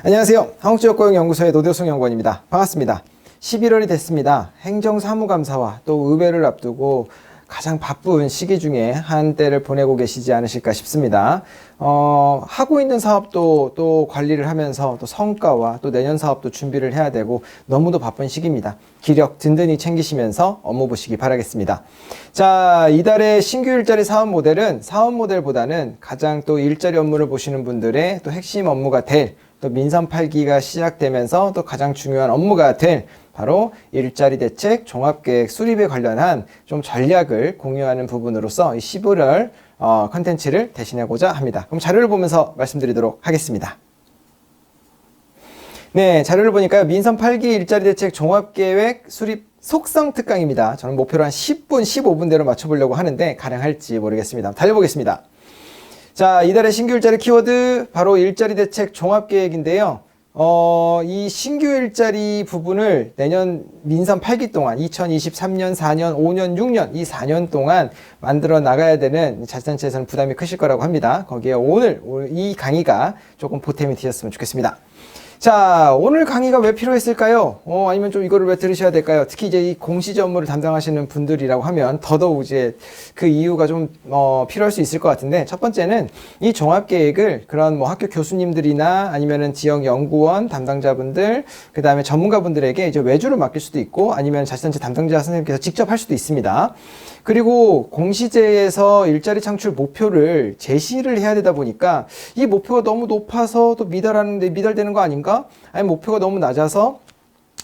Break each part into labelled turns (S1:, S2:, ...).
S1: 안녕하세요. 한국지역고용연구소의 노대성 연구원입니다. 반갑습니다. 11월이 됐습니다. 행정사무감사와 또 의회를 앞두고 가장 바쁜 시기 중에 한때를 보내고 계시지 않으실까 싶습니다. 하고 있는 사업도 또 관리를 하면서 또 성과와 또 내년 사업도 준비를 해야 되고 너무도 바쁜 시기입니다. 기력 든든히 챙기시면서 업무 보시기 바라겠습니다. 자, 이달의 신규 일자리 사업 모델은 사업 모델보다는 가장 또 일자리 업무를 보시는 분들의 또 핵심 업무가 될 또 민선 8기가 시작되면서 또 가장 중요한 업무가 될 바로 일자리 대책 종합계획 수립에 관련한 좀 전략을 공유하는 부분으로서 이 11월 컨텐츠를 대신하고자 합니다. 그럼 자료를 보면서 말씀드리도록 하겠습니다. 네, 자료를 보니까 민선 8기 일자리 대책 종합계획 수립 속성 특강입니다. 저는 목표로 한 10분, 15분대로 맞춰보려고 하는데 가능할지 모르겠습니다. 달려보겠습니다. 자, 이달의 신규 일자리 키워드 바로 일자리 대책 종합계획인데요. 이 신규 일자리 부분을 내년 민선 8기 동안 2023년, 4년, 5년, 6년 이 4년 동안 만들어 나가야 되는 자치단체에서는 부담이 크실 거라고 합니다. 거기에 오늘 이 강의가 조금 보탬이 되셨으면 좋겠습니다. 자, 오늘 강의가 왜 필요했을까요? 아니면 좀 이거를 왜 들으셔야 될까요? 특히 이제 이 공시제 업무를 담당하시는 분들이라고 하면 더더욱 이제 그 이유가 좀, 필요할 수 있을 것 같은데, 첫 번째는 이 종합계획을 그런 뭐 학교 교수님들이나 아니면은 지역 연구원 담당자분들, 그 다음에 전문가분들에게 이제 외주를 맡길 수도 있고, 아니면 자치단체 담당자 선생님께서 직접 할 수도 있습니다. 그리고 공시제에서 일자리 창출 목표를 제시를 해야 되다 보니까 이 목표가 너무 높아서 또 미달되는 거 아닌가? 아니면 목표가 너무 낮아서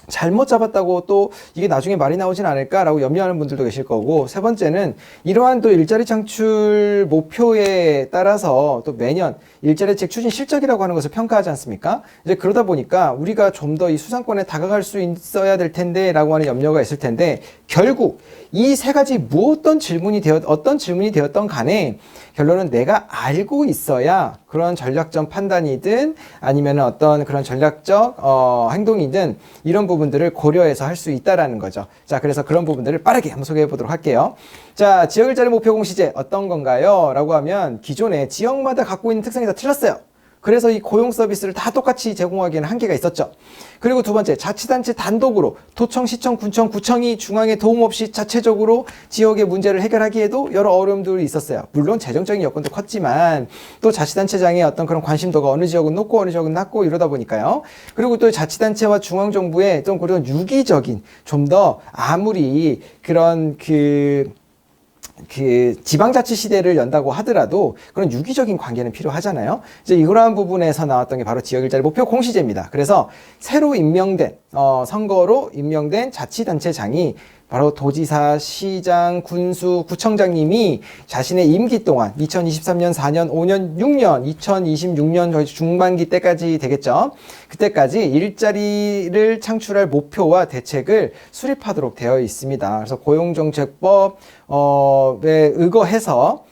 S1: 잘못 잡았다고 또 이게 나중에 말이 나오진 않을까라고 염려하는 분들도 계실 거고, 세 번째는 이러한 또 일자리 창출 목표에 따라서 또 매년 일자리 대책 추진 실적이라고 하는 것을 평가하지 않습니까? 이제 그러다 보니까 우리가 좀 더 이 수상권에 다가갈 수 있어야 될 텐데 라고 하는 염려가 있을 텐데, 결국 이 세 가지 어떤 질문이 되었던 간에 결론은 내가 알고 있어야 그런 전략적 판단이든 아니면 어떤 그런 전략적 행동이든 이런 부분들을 고려해서 할 수 있다라는 거죠. 자, 그래서 그런 부분들을 빠르게 한번 소개해 보도록 할게요. 자, 지역일자리 목표 공시제 어떤 건가요? 라고 하면 기존에 지역마다 갖고 있는 특성이 다 틀렸어요. 그래서 이 고용 서비스를 다 똑같이 제공하기에는 한계가 있었죠. 그리고 두 번째, 자치단체 단독으로 도청, 시청, 군청, 구청이 중앙의 도움 없이 자체적으로 지역의 문제를 해결하기에도 여러 어려움들이 있었어요. 물론 재정적인 여건도 컸지만 또 자치단체장의 어떤 그런 관심도가 어느 지역은 높고 어느 지역은 낮고 이러다 보니까요. 그리고 또 자치단체와 중앙정부의 좀 그런 유기적인, 좀 더 아무리 그런 지방자치 시대를 연다고 하더라도 그런 유기적인 관계는 필요하잖아요. 이제 이러한 부분에서 나왔던 게 바로 지역일자리 목표 공시제입니다. 그래서 새로 임명된 선거로 임명된 자치단체장이 바로 도지사, 시장, 군수, 구청장님이 자신의 임기 동안 2023년, 4년, 5년, 6년, 2026년 저희 중반기 때까지 되겠죠. 그때까지 일자리를 창출할 목표와 대책을 수립하도록 되어 있습니다. 그래서 고용정책법에 의거해서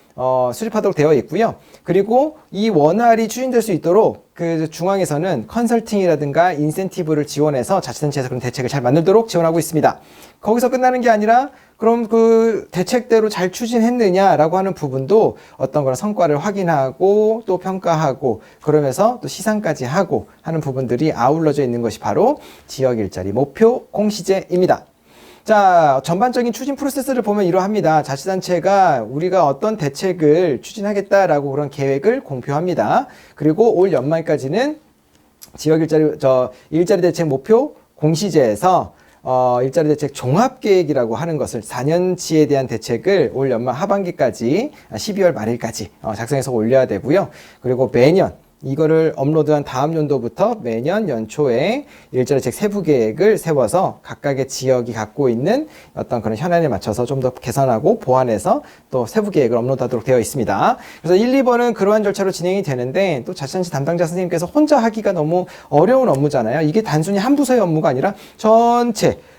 S1: 수립하도록 되어 있고요. 그리고 이 원활히 추진될 수 있도록 그 중앙에서는 컨설팅이라든가 인센티브를 지원해서 자치단체에서 그런 대책을 잘 만들도록 지원하고 있습니다. 거기서 끝나는 게 아니라 그럼 그 대책대로 잘 추진했느냐라고 하는 부분도 어떤 그런 성과를 확인하고 또 평가하고 그러면서 또 시상까지 하고 하는 부분들이 아울러져 있는 것이 바로 지역 일자리 목표 공시제입니다. 자, 전반적인 추진 프로세스를 보면 이러합니다. 자치단체가 우리가 어떤 대책을 추진하겠다라고 그런 계획을 공표합니다. 그리고 올 연말까지는 지역 일자리 대책 목표 공시제에서 일자리 대책 종합계획이라고 하는 것을 4년치에 대한 대책을 올 연말 하반기까지 12월 말일까지 작성해서 올려야 되고요. 그리고 매년 이거를 업로드한 다음 연도부터 매년 연초에 일자리 대책 세부 계획을 세워서 각각의 지역이 갖고 있는 어떤 그런 현안에 맞춰서 좀 더 개선하고 보완해서 또 세부 계획을 업로드하도록 되어 있습니다. 그래서 1, 2번은 그러한 절차로 진행이 되는데 또 자치단체 담당자 선생님께서 혼자 하기가 너무 어려운 업무잖아요. 이게 단순히 한 부서의 업무가 아니라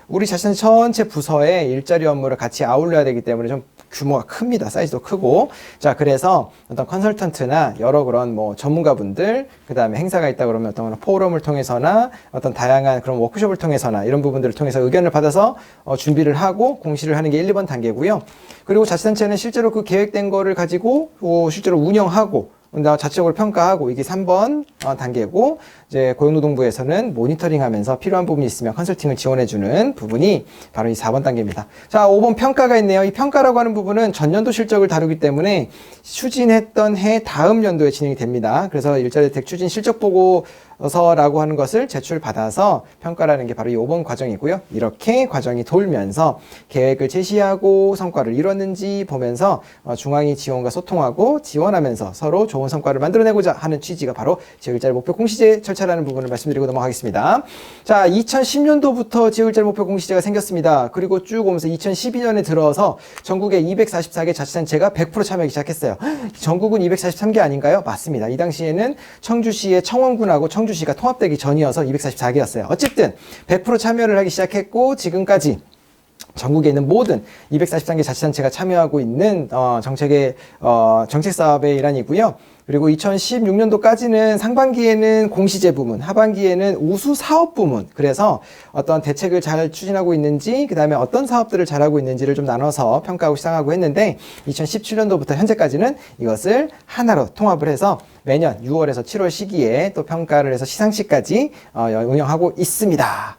S1: 우리 자치단체 전체 부서의 일자리 업무를 같이 아울러야 되기 때문에 좀 규모가 큽니다. 사이즈도 크고. 자, 그래서 어떤 컨설턴트나 여러 그런 뭐 전문가분들, 그 다음에 행사가 있다 그러면 어떤 포럼을 통해서나 어떤 다양한 그런 워크숍을 통해서나 이런 부분들을 통해서 의견을 받아서 준비를 하고 공시를 하는 게 1, 2번 단계고요. 그리고 자치단체는 실제로 그 계획된 거를 가지고 실제로 운영하고 자체적으로 평가하고 이게 3번 단계고 이제 고용노동부에서는 모니터링하면서 필요한 부분이 있으면 컨설팅을 지원해주는 부분이 바로 이 4번 단계입니다. 자, 5번 평가가 있네요. 이 평가라고 하는 부분은 전년도 실적을 다루기 때문에 추진했던 해 다음 연도에 진행이 됩니다. 그래서 일자리 대책 추진 실적 보고서라고 하는 것을 제출받아서 평가라는 게 바로 이 5번 과정이고요. 이렇게 과정이 돌면서 계획을 제시하고 성과를 이뤘는지 보면서 중앙이 지원과 소통하고 지원하면서 서로 좋은 성과를 만들어내고자 하는 취지가 바로 지역일자리 목표 공시제 절차라는 부분을 말씀드리고 넘어가겠습니다. 자, 2010년도부터 지역일자리 목표 공시제가 생겼습니다. 그리고 쭉 오면서 2012년에 들어서 전국에 244개 자치단체가 100% 참여하기 시작했어요. 전국은 243개 아닌가요? 맞습니다. 이 당시에는 청주시의 청원군하고 청주시가 통합되기 전이어서 244개였어요. 어쨌든 100% 참여를 하기 시작했고 지금까지 전국에 있는 모든 243개 자치단체가 참여하고 있는 정책 사업의 일환이고요. 그리고 2016년도까지는 상반기에는 공시제 부문, 하반기에는 우수 사업 부문, 그래서 어떤 대책을 잘 추진하고 있는지, 그 다음에 어떤 사업들을 잘하고 있는지를 좀 나눠서 평가하고 시상하고 했는데 2017년도부터 현재까지는 이것을 하나로 통합을 해서 매년 6월에서 7월 시기에 또 평가를 해서 시상식까지 운영하고 있습니다.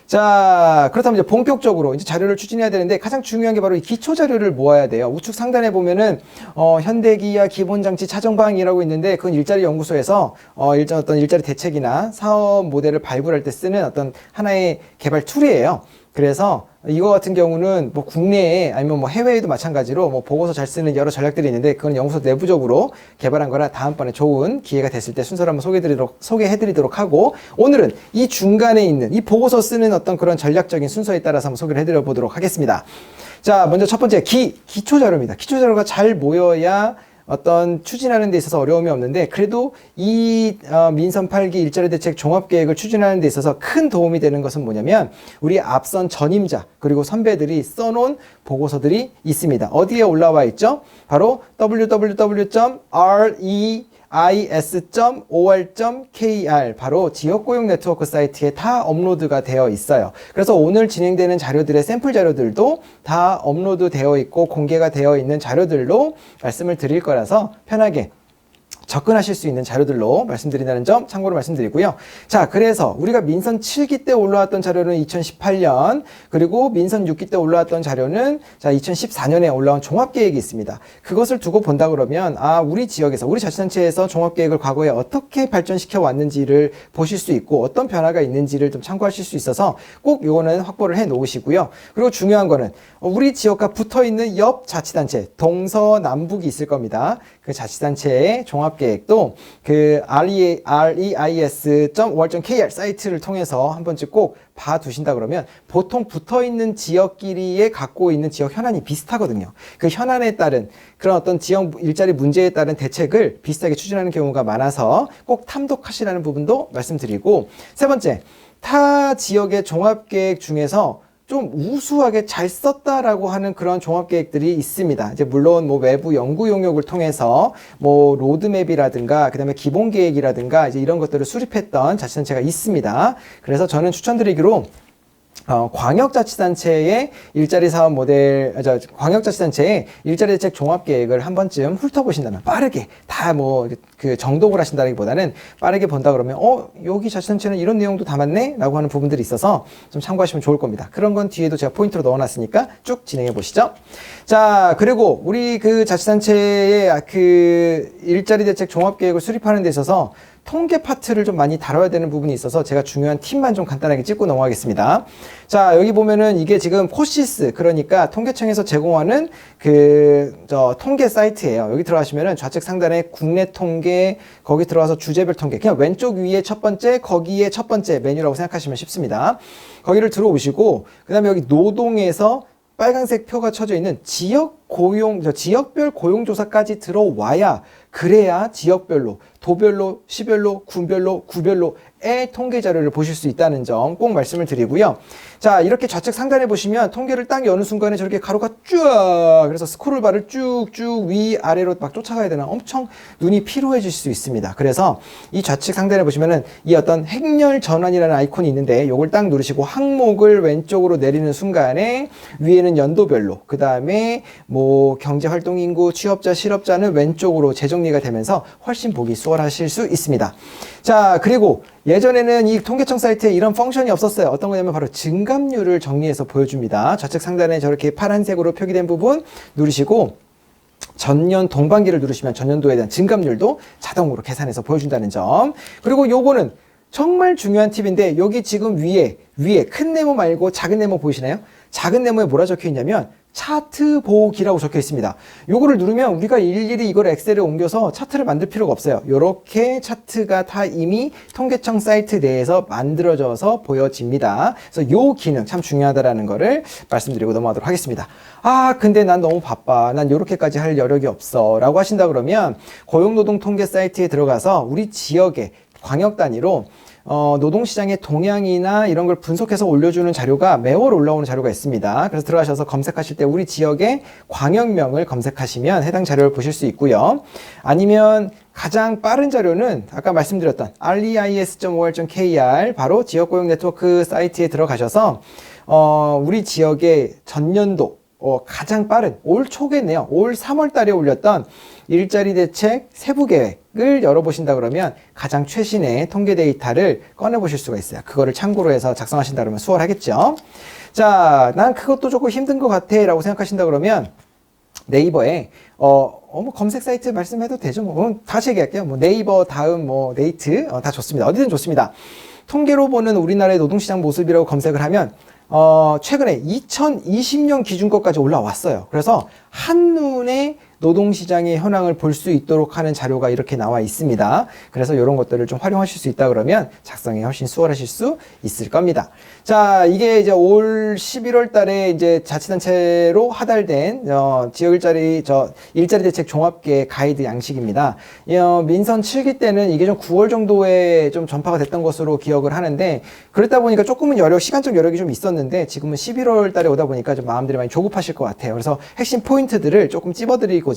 S1: 자, 그렇다면 이제 본격적으로 이제 자료를 추진해야 되는데 가장 중요한 게 바로 이 기초 자료를 모아야 돼요. 우측 상단에 보면은 현대기아 기본장치 차정방이라고 있는데 그건 일자리 연구소에서 어떤 일자리 대책이나 사업 모델을 발굴할 때 쓰는 어떤 하나의 개발 툴이에요. 그래서 이거 같은 경우는 뭐 국내에 아니면 뭐 해외에도 마찬가지로 뭐 보고서 잘 쓰는 여러 전략들이 있는데 그건 연구소 내부적으로 개발한 거라 다음번에 좋은 기회가 됐을 때 순서를 한번 소개해드리도록 하고 오늘은 이 중간에 있는 이 보고서 쓰는 어떤 그런 전략적인 순서에 따라서 한번 소개를 해드려 보도록 하겠습니다. 자, 먼저 첫 번째 기초 자료입니다. 기초 자료가 잘 모여야 어떤 추진하는 데 있어서 어려움이 없는데 그래도 이 민선 8기 일자리 대책 종합계획을 추진하는 데 있어서 큰 도움이 되는 것은 뭐냐면 우리 앞선 전임자 그리고 선배들이 써놓은 보고서들이 있습니다. 어디에 올라와 있죠? 바로 www.reis.or.kr 바로 지역고용 네트워크 사이트에 다 업로드가 되어 있어요. 그래서 오늘 진행되는 자료들의 샘플 자료들도 다 업로드 되어 있고 공개가 되어 있는 자료들로 말씀을 드릴 거라서 편하게 접근하실 수 있는 자료들로 말씀드린다는 점 참고로 말씀드리고요. 자, 그래서 우리가 민선 7기 때 올라왔던 자료는 2018년, 그리고 민선 6기 때 올라왔던 자료는 자 2014년에 올라온 종합계획이 있습니다. 그것을 두고 본다 그러면 우리 지역에서, 우리 자치단체에서 종합계획을 과거에 어떻게 발전시켜 왔는지를 보실 수 있고 어떤 변화가 있는지를 좀 참고하실 수 있어서 꼭 요거는 확보를 해 놓으시고요. 그리고 중요한 거는 우리 지역과 붙어 있는 옆 자치단체, 동서남북이 있을 겁니다. 그 자치단체의 종합계획도 그 reis.or.kr 사이트를 통해서 한 번쯤 꼭 봐두신다 그러면 보통 붙어있는 지역끼리에 갖고 있는 지역 현안이 비슷하거든요. 그 현안에 따른 그런 어떤 지역 일자리 문제에 따른 대책을 비슷하게 추진하는 경우가 많아서 꼭 탐독하시라는 부분도 말씀드리고, 세 번째, 타 지역의 종합계획 중에서 좀 우수하게 잘 썼다라고 하는 그런 종합계획들이 있습니다. 이제 물론 뭐 외부 연구 용역을 통해서 뭐 로드맵이라든가 그다음에 기본계획이라든가 이제 이런 것들을 수립했던 자치단체가 있습니다. 그래서 저는 추천드리기로 광역자치단체의 일자리 사업 모델, 광역자치단체의 일자리 대책 종합계획을 한 번쯤 훑어보신다면 빠르게 다 뭐 그 정독을 하신다기보다는 빠르게 본다 그러면 여기 자치단체는 이런 내용도 담았네? 라고 하는 부분들이 있어서 좀 참고하시면 좋을 겁니다. 그런 건 뒤에도 제가 포인트로 넣어놨으니까 쭉 진행해 보시죠. 자, 그리고 우리 그 자치단체의 그 일자리 대책 종합계획을 수립하는 데 있어서 통계 파트를 좀 많이 다뤄야 되는 부분이 있어서 제가 중요한 팁만 좀 간단하게 짚고 넘어가겠습니다. 자, 여기 보면은 이게 지금 코시스, 그러니까 통계청에서 제공하는 통계 사이트예요. 여기 들어가시면은 좌측 상단에 국내 통계, 거기 들어가서 주제별 통계, 그냥 왼쪽 위에 첫 번째, 거기에 첫 번째 메뉴라고 생각하시면 쉽습니다. 거기를 들어오시고, 그 다음에 여기 노동에서 빨간색 표가 쳐져 있는 지역별 고용조사까지 들어와야, 그래야 지역별로, 도별로, 시별로, 군별로, 구별로의 통계 자료를 보실 수 있다는 점 꼭 말씀을 드리고요. 자, 이렇게 좌측 상단에 보시면 통계를 딱 여는 순간에 저렇게 가로가 쭉, 그래서 스크롤바를 쭉쭉 위아래로 막 쫓아가야 되나 엄청 눈이 피로해질 수 있습니다. 그래서 이 좌측 상단에 보시면은 이 어떤 행렬 전환이라는 아이콘이 있는데 요걸 딱 누르시고 항목을 왼쪽으로 내리는 순간에 위에는 연도별로, 그 다음에 뭐 뭐 경제활동인구, 취업자, 실업자는 왼쪽으로 재정리가 되면서 훨씬 보기 수월하실 수 있습니다. 자, 그리고 예전에는 이 통계청 사이트에 이런 펑션이 없었어요. 어떤 거냐면 바로 증감률을 정리해서 보여줍니다. 좌측 상단에 저렇게 파란색으로 표기된 부분 누르시고 전년 동반기를 누르시면 전년도에 대한 증감률도 자동으로 계산해서 보여준다는 점. 그리고 요거는 정말 중요한 팁인데 여기 지금 위에 큰 네모 말고 작은 네모 보이시나요? 작은 네모에 뭐라 적혀 있냐면 차트 보기라고 적혀 있습니다. 요거를 누르면 우리가 일일이 이걸 엑셀에 옮겨서 차트를 만들 필요가 없어요. 요렇게 차트가 다 이미 통계청 사이트 내에서 만들어져서 보여집니다. 그래서 요 기능 참 중요하다라는 거를 말씀드리고 넘어가도록 하겠습니다. 아, 근데 난 너무 바빠. 난 요렇게까지 할 여력이 없어. 라고 하신다 그러면 고용노동 통계 사이트에 들어가서 우리 지역의 광역 단위로 노동시장의 동향이나 이런 걸 분석해서 올려주는 자료가 매월 올라오는 자료가 있습니다. 그래서 들어가셔서 검색하실 때 우리 지역의 광역명을 검색하시면 해당 자료를 보실 수 있고요. 아니면 가장 빠른 자료는 아까 말씀드렸던 reis.or.kr 바로 지역고용 네트워크 사이트에 들어가셔서 우리 지역의 전년도 가장 빠른 올 초겠네요. 올 3월 달에 올렸던 일자리 대책 세부 계획을 열어보신다 그러면 가장 최신의 통계 데이터를 꺼내보실 수가 있어요. 그거를 참고로 해서 작성하신다 그러면 수월하겠죠. 자, 난 그것도 조금 힘든 것 같아 라고 생각하신다 그러면 네이버에 뭐 검색 사이트 말씀해도 되죠. 뭐 다시 얘기할게요. 뭐 네이버 다음 뭐 네이트 다 좋습니다. 어디든 좋습니다. 통계로 보는 우리나라의 노동시장 모습이라고 검색을 하면 최근에 2020년 기준 것까지 올라왔어요. 그래서 한눈에 노동시장의 현황을 볼 수 있도록 하는 자료가 이렇게 나와 있습니다. 그래서 이런 것들을 좀 활용하실 수 있다 그러면 작성이 훨씬 수월하실 수 있을 겁니다. 자, 이게 이제 올 11월 달에 이제 자치단체로 하달된 지역 일자리 대책 종합계 가이드 양식입니다. 민선 7기 때는 이게 좀 9월 정도에 좀 전파가 됐던 것으로 기억을 하는데 그러다 보니까 조금은 시간적 여력이 좀 있었는데 지금은 11월 달에 오다 보니까 좀 마음들이 많이 조급하실 것 같아요. 그래서 핵심 포인트들을 조금 찝어드리고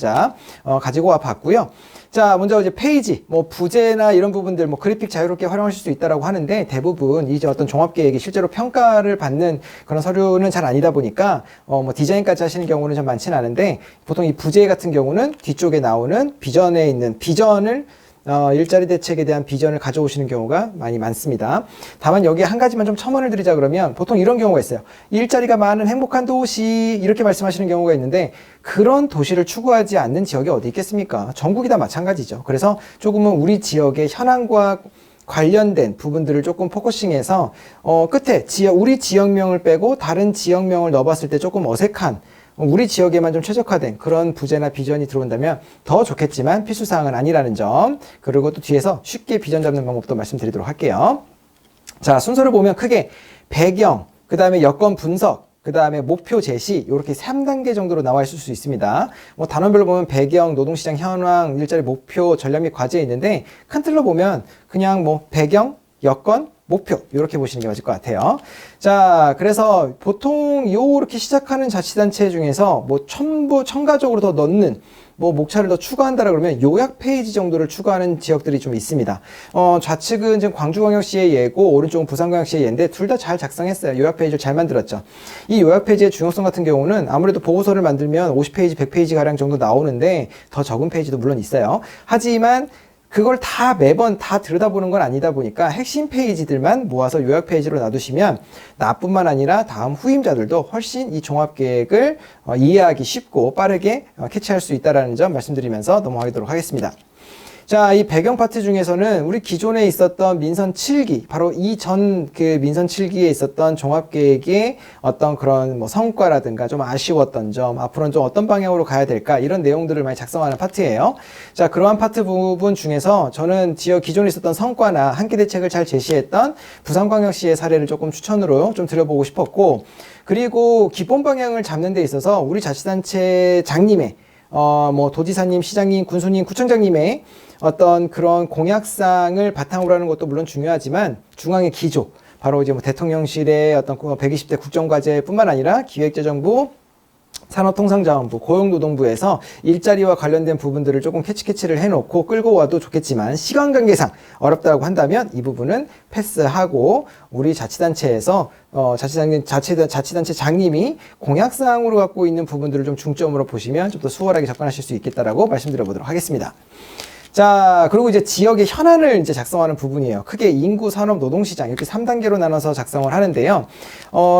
S1: 가지고 와 봤고요. 자, 먼저 이제 페이지, 뭐 부제나 이런 부분들, 뭐 그래픽 자유롭게 활용하실 수 있다라고 하는데 대부분 이제 어떤 종합계획이 실제로 평가를 받는 그런 서류는 잘 아니다 보니까 뭐 디자인까지 하시는 경우는 좀 많지는 않은데 보통 이 부제 같은 경우는 뒤쪽에 나오는 비전에 있는 비전을 일자리 대책에 대한 비전을 가져오시는 경우가 많이 많습니다. 다만 여기에 한 가지만 좀 첨언을 드리자 그러면 보통 이런 경우가 있어요. 일자리가 많은 행복한 도시 이렇게 말씀하시는 경우가 있는데 그런 도시를 추구하지 않는 지역이 어디 있겠습니까? 전국이 다 마찬가지죠. 그래서 조금은 우리 지역의 현황과 관련된 부분들을 조금 포커싱해서 끝에 우리 지역명을 빼고 다른 지역명을 넣어봤을 때 조금 어색한 우리 지역에만 좀 최적화된 그런 부제나 비전이 들어온다면 더 좋겠지만 필수사항은 아니라는 점, 그리고 또 뒤에서 쉽게 비전 잡는 방법도 말씀드리도록 할게요. 자, 순서를 보면 크게 배경, 그 다음에 여건 분석, 그 다음에 목표 제시 이렇게 3단계 정도로 나와 있을 수 있습니다. 뭐 단원별로 보면 배경, 노동시장 현황, 일자리 목표, 전략 및 과제에 있는데 큰 틀로 보면 그냥 뭐 배경, 여건, 목표 이렇게 보시는 게 맞을 것 같아요. 자, 그래서 보통 요렇게 시작하는 자치단체 중에서 뭐 첨가적으로 더 넣는 뭐 목차를 더 추가한다라 그러면 요약 페이지 정도를 추가하는 지역들이 좀 있습니다. 좌측은 지금 광주광역시의 예고, 오른쪽은 부산광역시의 예인데 둘 다 잘 작성했어요. 요약 페이지를 잘 만들었죠. 이 요약 페이지의 중요성 같은 경우는 아무래도 보고서를 만들면 50페이지, 100페이지 가량 정도 나오는데 더 적은 페이지도 물론 있어요. 하지만 그걸 다 매번 다 들여다보는 건 아니다 보니까 핵심 페이지들만 모아서 요약 페이지로 놔두시면 나뿐만 아니라 다음 후임자들도 훨씬 이 종합계획을 이해하기 쉽고 빠르게 캐치할 수 있다는 점 말씀드리면서 넘어가도록 하겠습니다. 자, 이 배경 파트 중에서는 우리 기존에 있었던 민선 7기, 바로 이전 그 민선 7기에 있었던 종합계획의 어떤 그런 뭐 성과라든가 좀 아쉬웠던 점, 앞으로는 좀 어떤 방향으로 가야 될까, 이런 내용들을 많이 작성하는 파트예요. 자, 그러한 파트 부분 중에서 저는 지역 기존에 있었던 성과나 한끼 대책을 잘 제시했던 부산광역시의 사례를 조금 추천으로 좀 드려보고 싶었고, 그리고 기본 방향을 잡는 데 있어서 우리 자치단체 장님의 뭐 도지사님, 시장님, 군수님, 구청장님의 어떤 그런 공약상을 바탕으로 하는 것도 물론 중요하지만 중앙의 기조, 바로 이제 뭐 대통령실의 어떤 120대 국정과제뿐만 아니라 기획재정부, 산업통상자원부, 고용노동부에서 일자리와 관련된 부분들을 조금 캐치를 해놓고 끌고 와도 좋겠지만 시간 관계상 어렵다고 한다면 이 부분은 패스하고 우리 자치단체에서 자치단체 장님이 공약사항으로 갖고 있는 부분들을 좀 중점으로 보시면 좀 더 수월하게 접근하실 수 있겠다라고 말씀드려 보도록 하겠습니다. 자, 그리고 이제 지역의 현안을 이제 작성하는 부분이에요. 크게 인구, 산업, 노동시장 이렇게 3단계로 나눠서 작성을 하는데요.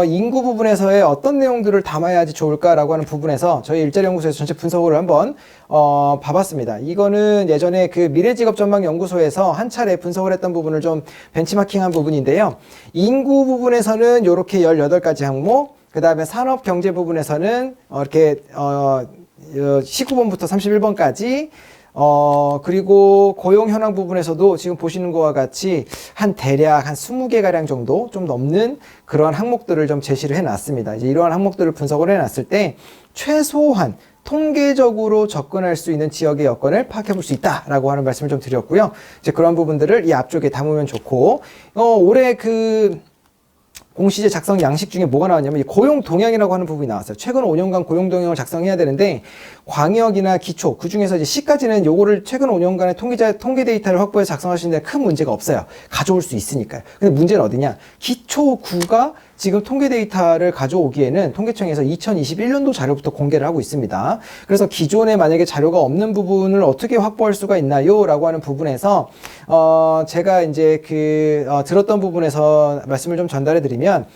S1: 인구 부분에서의 어떤 내용들을 담아야지 좋을까라고 하는 부분에서 저희 일자리연구소에서 전체 분석을 한번 봐봤습니다. 이거는 예전에 그 미래직업전망연구소에서 한 차례 분석을 했던 부분을 좀 벤치마킹한 부분인데요. 인구 부분에서는 이렇게 18가지 항목, 그 다음에 산업 경제 부분에서는 이렇게 19번부터 31번까지 그리고 고용 현황 부분에서도 지금 보시는 것과 같이 대략 한 20개가량 정도 좀 넘는 그러한 항목들을 좀 제시를 해 놨습니다. 이제 이러한 항목들을 분석을 해 놨을 때 최소한 통계적으로 접근할 수 있는 지역의 여건을 파악해 볼 수 있다라고 하는 말씀을 좀 드렸고요. 이제 그런 부분들을 이 앞쪽에 담으면 좋고, 올해 공시제 작성 양식 중에 뭐가 나왔냐면 이 고용 동향이라고 하는 부분이 나왔어요. 최근 5년간 고용 동향을 작성해야 되는데 광역이나 기초 그중에서 이제 C까지는 요거를 최근 5년간의 통계 데이터를 확보해서 작성하시는데 큰 문제가 없어요. 가져올 수 있으니까요. 근데 문제는 어디냐? 기초 9가 지금 통계 데이터를 가져오기에는 통계청에서 2021년도 자료부터 공개를 하고 있습니다. 그래서 기존에 만약에 자료가 없는 부분을 어떻게 확보할 수가 있나요? 라고 하는 부분에서 제가 이제 들었던 부분에서 말씀을 좀 전달해 드리면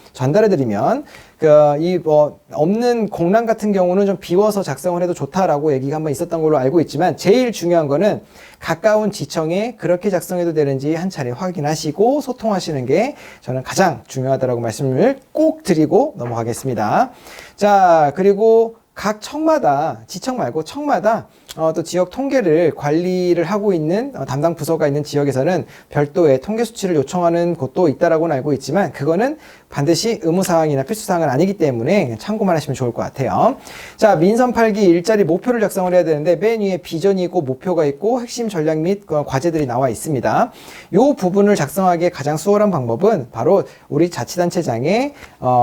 S1: 없는 공란 같은 경우는 좀 비워서 작성을 해도 좋다라고 얘기가 한번 있었던 걸로 알고 있지만 제일 중요한 거는 가까운 지청에 그렇게 작성해도 되는지 한 차례 확인하시고 소통하시는 게 저는 가장 중요하다라고 말씀을 꼭 드리고 넘어가겠습니다. 자, 그리고 각 청마다, 지청 말고 청마다 또 지역 통계를 관리를 하고 있는 담당 부서가 있는 지역에서는 별도의 통계 수치를 요청하는 곳도 있다라고는 알고 있지만 그거는 반드시 의무사항이나 필수사항은 아니기 때문에 참고만 하시면 좋을 것 같아요. 자, 민선 8기 일자리 목표를 작성을 해야 되는데 맨 위에 비전이 있고 목표가 있고 핵심 전략 및 과제들이 나와 있습니다. 이 부분을 작성하기에 가장 수월한 방법은 바로 우리 자치단체장의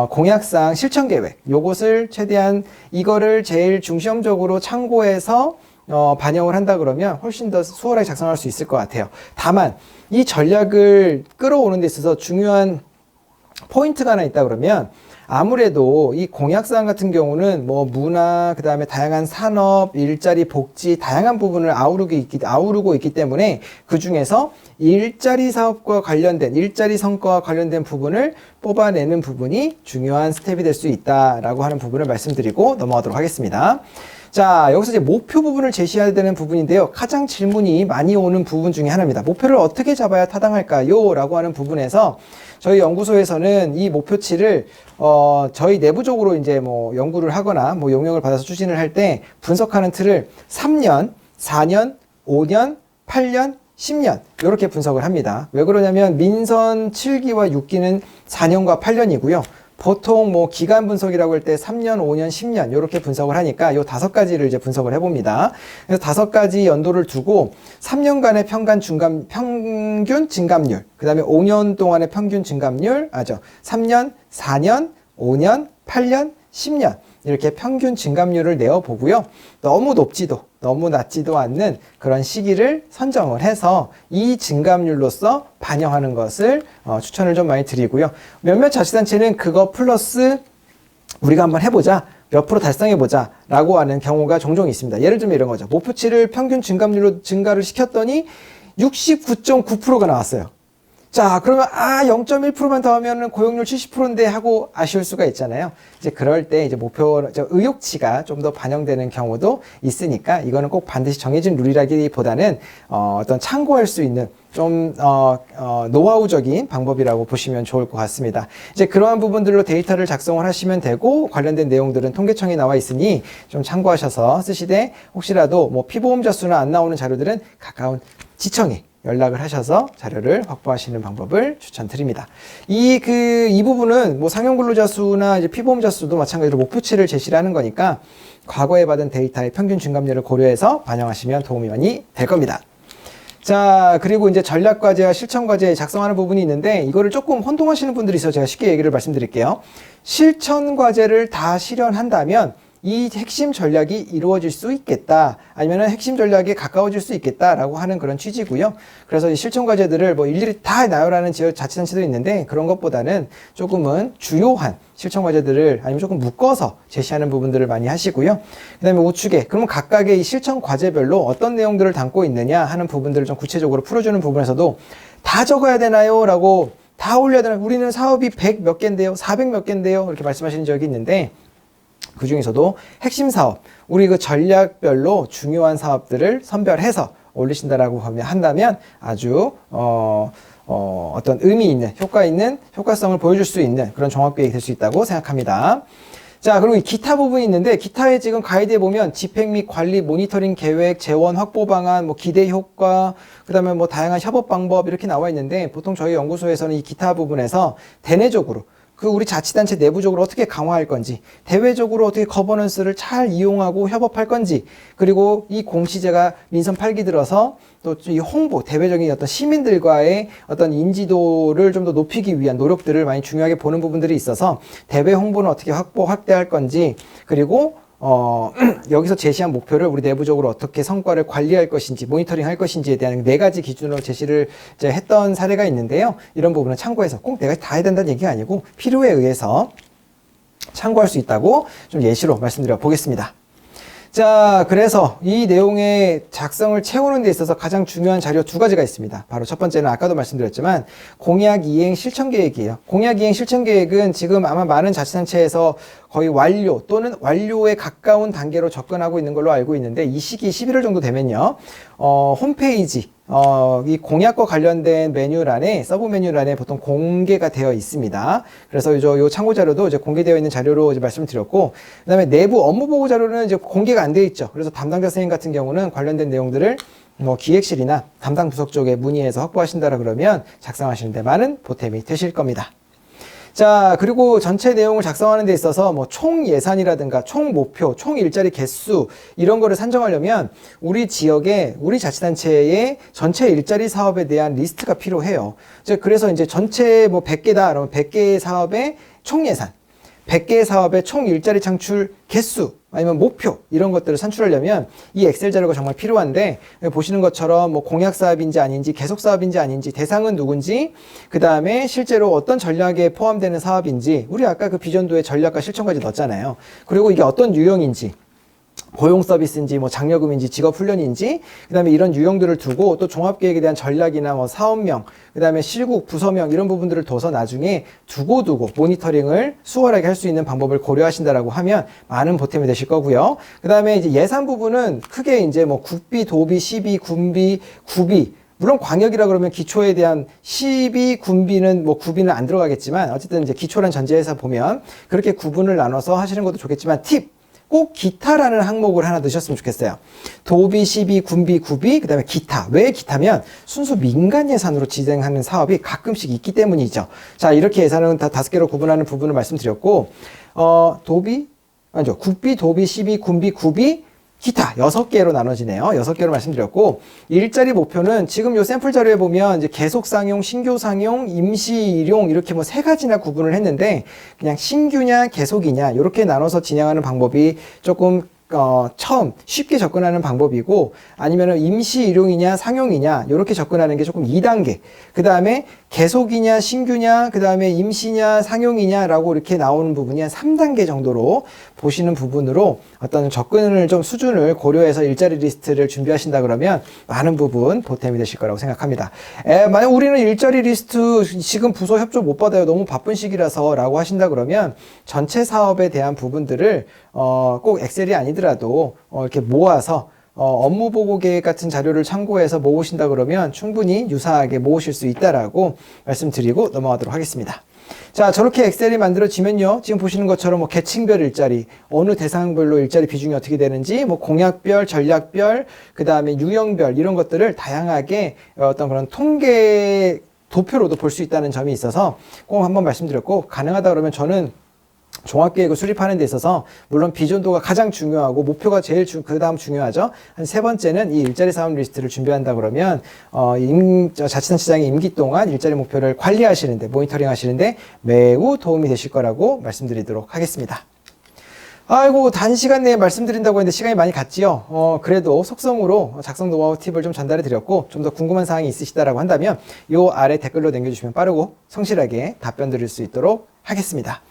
S1: 공약사항 실천계획, 요것을 최대한 이거를 제일 중점적으로 참고해서 반영을 한다 그러면 훨씬 더 수월하게 작성할 수 있을 것 같아요. 다만 이 전략을 끌어오는 데 있어서 중요한 포인트가 하나 있다 그러면 아무래도 이 공약사항 같은 경우는 뭐 문화, 그 다음에 다양한 산업, 일자리, 복지, 다양한 부분을 아우르고 있기 때문에 그 중에서 일자리 사업과 관련된, 일자리 성과와 관련된 부분을 뽑아내는 부분이 중요한 스텝이 될 수 있다라고 하는 부분을 말씀드리고 넘어가도록 하겠습니다. 자, 여기서 이제 목표 부분을 제시해야 되는 부분인데요. 가장 질문이 많이 오는 부분 중에 하나입니다. 목표를 어떻게 잡아야 타당할까요? 라고 하는 부분에서 저희 연구소에서는 이 목표치를 저희 내부적으로 이제 뭐 연구를 하거나 뭐 용역을 받아서 추진을 할 때 분석하는 틀을 3년, 4년, 5년, 8년, 10년 이렇게 분석을 합니다. 왜 그러냐면 민선 7기와 6기는 4년과 8년이고요. 보통 뭐 기간 분석이라고 할 때 3년, 5년, 10년 이렇게 분석을 하니까 요 5가지를 이제 분석을 해봅니다. 그래서 5가지 연도를 두고 3년간의 평균 증감률, 그 다음에 5년 동안의 평균 증감률, 3년, 4년, 5년, 8년, 10년 이렇게 평균 증감률을 내어보고요. 너무 높지도 너무 낮지도 않는 그런 시기를 선정을 해서 이 증감률로서 반영하는 것을 추천을 좀 많이 드리고요. 몇몇 자치단체는 그거 플러스 우리가 한번 해보자, 몇 프로 달성해보자 라고 하는 경우가 종종 있습니다. 예를 들면 이런 거죠. 목표치를 평균 증감률로 증가를 시켰더니 69.9%가 나왔어요. 자, 그러면 0.1%만 더 하면은 고용률 70%인데 하고 아쉬울 수가 있잖아요. 이제 그럴 때 이제 의욕치가 좀 더 반영되는 경우도 있으니까 이거는 꼭 반드시 정해진 룰이라기보다는 어떤 참고할 수 있는 좀 노하우적인 방법이라고 보시면 좋을 것 같습니다. 이제 그러한 부분들로 데이터를 작성을 하시면 되고 관련된 내용들은 통계청에 나와 있으니 좀 참고하셔서 쓰시되 혹시라도 뭐 피보험자 수나 안 나오는 자료들은 가까운 지청에 연락을 하셔서 자료를 확보하시는 방법을 추천드립니다. 이 부분은 뭐 상용근로자 수나 이제 피보험자 수도 마찬가지로 목표치를 제시를 하는 거니까 과거에 받은 데이터의 평균 증감률을 고려해서 반영하시면 도움이 많이 될 겁니다. 자, 그리고 이제 전략과제와 실천과제 작성하는 부분이 있는데 이거를 조금 혼동하시는 분들이 있어서 제가 쉽게 얘기를 말씀드릴게요. 실천과제를 다 실현한다면 이 핵심 전략이 이루어질 수 있겠다. 아니면 핵심 전략에 가까워질 수 있겠다라고 하는 그런 취지고요. 그래서 이 실천 과제들을 뭐 일일이 다 나열하는 지역 자치단체도 있는데 그런 것보다는 조금은 주요한 실천 과제들을 아니면 조금 묶어서 제시하는 부분들을 많이 하시고요. 그 다음에 우측에 그러면 각각의 이 실천 과제별로 어떤 내용들을 담고 있느냐 하는 부분들을 좀 구체적으로 풀어주는 부분에서도 다 적어야 되나요? 라고 다 올려야 되나요? 우리는 사업이 100 몇 개인데요, 400 몇 개인데요, 이렇게 말씀하시는 적이 있는데 그 중에서도 핵심 사업, 우리 그 전략별로 중요한 사업들을 선별해서 올리신다라고 한다면 아주 어떤 의미 있는, 효과 있는, 효과성을 보여줄 수 있는 그런 종합계획이 될 수 있다고 생각합니다. 자, 그리고 이 기타 부분이 있는데 기타에 지금 가이드에 보면 집행 및 관리, 모니터링 계획, 재원 확보 방안, 뭐 기대 효과, 그 다음에 뭐 다양한 협업 방법 이렇게 나와 있는데 보통 저희 연구소에서는 이 기타 부분에서 대내적으로 그 우리 자치단체 내부적으로 어떻게 강화할 건지, 대외적으로 어떻게 거버넌스를 잘 이용하고 협업할 건지, 그리고 이 공시제가 민선 8기 들어서 또 이 홍보, 대외적인 어떤 시민들과의 어떤 인지도를 좀 더 높이기 위한 노력들을 많이 중요하게 보는 부분들이 있어서 대외 홍보는 어떻게 확대할 건지, 그리고 여기서 제시한 목표를 우리 내부적으로 어떻게 성과를 관리할 것인지, 모니터링 할 것인지에 대한 4가지 기준으로 제시를 이제 했던 사례가 있는데요. 이런 부분은 참고해서 꼭 4가지 다 해야 된다는 얘기가 아니고 필요에 의해서 참고할 수 있다고 좀 예시로 말씀드려 보겠습니다. 자, 그래서 이 내용의 작성을 채우는 데 있어서 가장 중요한 자료 2가지가 있습니다. 바로 첫 번째는 아까도 말씀드렸지만 공약 이행 실천 계획이에요. 공약 이행 실천 계획은 지금 아마 많은 자치단체에서 거의 완료 또는 완료에 가까운 단계로 접근하고 있는 걸로 알고 있는데 이 시기 11월 정도 되면요. 홈페이지 이 공약과 관련된 메뉴란에 서브 메뉴란에 보통 공개가 되어 있습니다. 그래서 요 참고 자료도 이제 공개되어 있는 자료로 이제 말씀을 드렸고, 그다음에 내부 업무 보고 자료는 이제 공개가 안 되어 있죠. 그래서 담당자 선생님 같은 경우는 관련된 내용들을 뭐 기획실이나 담당 부서 쪽에 문의해서 확보하신다라 그러면 작성하시는 데 많은 보탬이 되실 겁니다. 자, 그리고 전체 내용을 작성하는 데 있어서 뭐 총 예산이라든가 총 목표, 총 일자리 개수 이런 거를 산정하려면 우리 지역에 우리 자치단체의 전체 일자리 사업에 대한 리스트가 필요해요. 그래서 이제 전체 뭐 100개다 그러면 100개의 사업의 총 예산, 100개의 사업의 총 일자리 창출 개수 아니면 목표 이런 것들을 산출하려면 이 엑셀 자료가 정말 필요한데 보시는 것처럼 뭐 공약 사업인지 아닌지 계속 사업인지 아닌지 대상은 누군지 그 다음에 실제로 어떤 전략에 포함되는 사업인지 우리 아까 그 비전도에 전략과 실천까지 넣었잖아요. 그리고 이게 어떤 유형인지 고용 서비스인지 뭐 장려금인지 직업 훈련인지 그다음에 이런 유형들을 두고 또 종합계획에 대한 전략이나 뭐 사업명 그다음에 실국 부서명 이런 부분들을 둬서 나중에 두고 모니터링을 수월하게 할 수 있는 방법을 고려하신다라고 하면 많은 보탬이 되실 거고요. 그다음에 이제 예산 부분은 크게 이제 뭐 국비, 도비, 시비, 군비, 구비 물론 광역이라 그러면 기초에 대한 시비, 군비는 뭐 구비는 안 들어가겠지만 어쨌든 이제 기초란 전제에서 보면 그렇게 구분을 나눠서 하시는 것도 좋겠지만 꼭 기타라는 항목을 하나 넣으셨으면 좋겠어요. 도비, 시비, 군비, 구비, 그 다음에 기타. 왜 기타면 순수 민간 예산으로 진행하는 사업이 가끔씩 있기 때문이죠. 자, 이렇게 예산은 다 5개로 구분하는 부분을 말씀드렸고, 국비, 도비, 시비, 군비, 구비, 기타 6개로 나눠지네요. 6개로 말씀드렸고 일자리 목표는 지금 요 샘플 자료에 보면 이제 계속 상용, 신규 상용, 임시 일용 이렇게 뭐 3가지나 구분을 했는데 그냥 신규냐 계속이냐 이렇게 나눠서 진행하는 방법이 조금 처음 쉽게 접근하는 방법이고 아니면은 임시 일용이냐 상용이냐 이렇게 접근하는 게 조금 2단계 그 다음에 계속이냐 신규냐 그 다음에 임시냐 상용이냐 라고 이렇게 나오는 부분이 한 3단계 정도로 보시는 부분으로 어떤 접근을 좀 수준을 고려해서 일자리 리스트를 준비하신다 그러면 많은 부분 보탬이 되실 거라고 생각합니다. 만약 우리는 일자리 리스트 지금 부서 협조 못 받아요 너무 바쁜 시기라서 라고 하신다 그러면 전체 사업에 대한 부분들을 꼭 엑셀이 아니더라도 이렇게 모아서 업무 보고 계획 같은 자료를 참고해서 모으신다 그러면 충분히 유사하게 모으실 수 있다라고 말씀드리고 넘어가도록 하겠습니다. 자, 저렇게 엑셀이 만들어지면요. 지금 보시는 것처럼 뭐 계층별 일자리, 어느 대상별로 일자리 비중이 어떻게 되는지, 뭐 공약별, 전략별, 그 다음에 유형별 이런 것들을 다양하게 어떤 그런 통계 도표로도 볼 수 있다는 점이 있어서 꼭 한번 말씀드렸고 가능하다 그러면 저는 종합계획을 수립하는 데 있어서 물론 비전도가 가장 중요하고 목표가 제일 그 다음 중요하죠. 한 3번째는 이 일자리 사업 리스트를 준비한다 그러면 자치단체장의 임기 동안 일자리 목표를 관리하시는데 모니터링 하시는데 매우 도움이 되실 거라고 말씀드리도록 하겠습니다. 아이고, 단시간 내에 말씀드린다고 했는데 시간이 많이 갔지요. 그래도 속성으로 작성 노하우 팁을 좀 전달해 드렸고, 좀 더 궁금한 사항이 있으시다라고 한다면, 요 아래 댓글로 남겨주시면 빠르고 성실하게 답변 드릴 수 있도록 하겠습니다.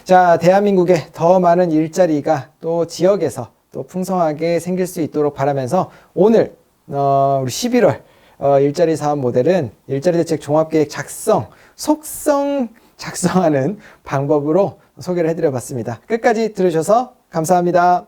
S1: 자, 대한민국에 더 많은 일자리가 또 지역에서 또 풍성하게 생길 수 있도록 바라면서 오늘, 우리 11월, 일자리 사업 모델은 일자리 대책 종합계획 작성, 속성 작성하는 방법으로 소개를 해드려 봤습니다. 끝까지 들으셔서 감사합니다.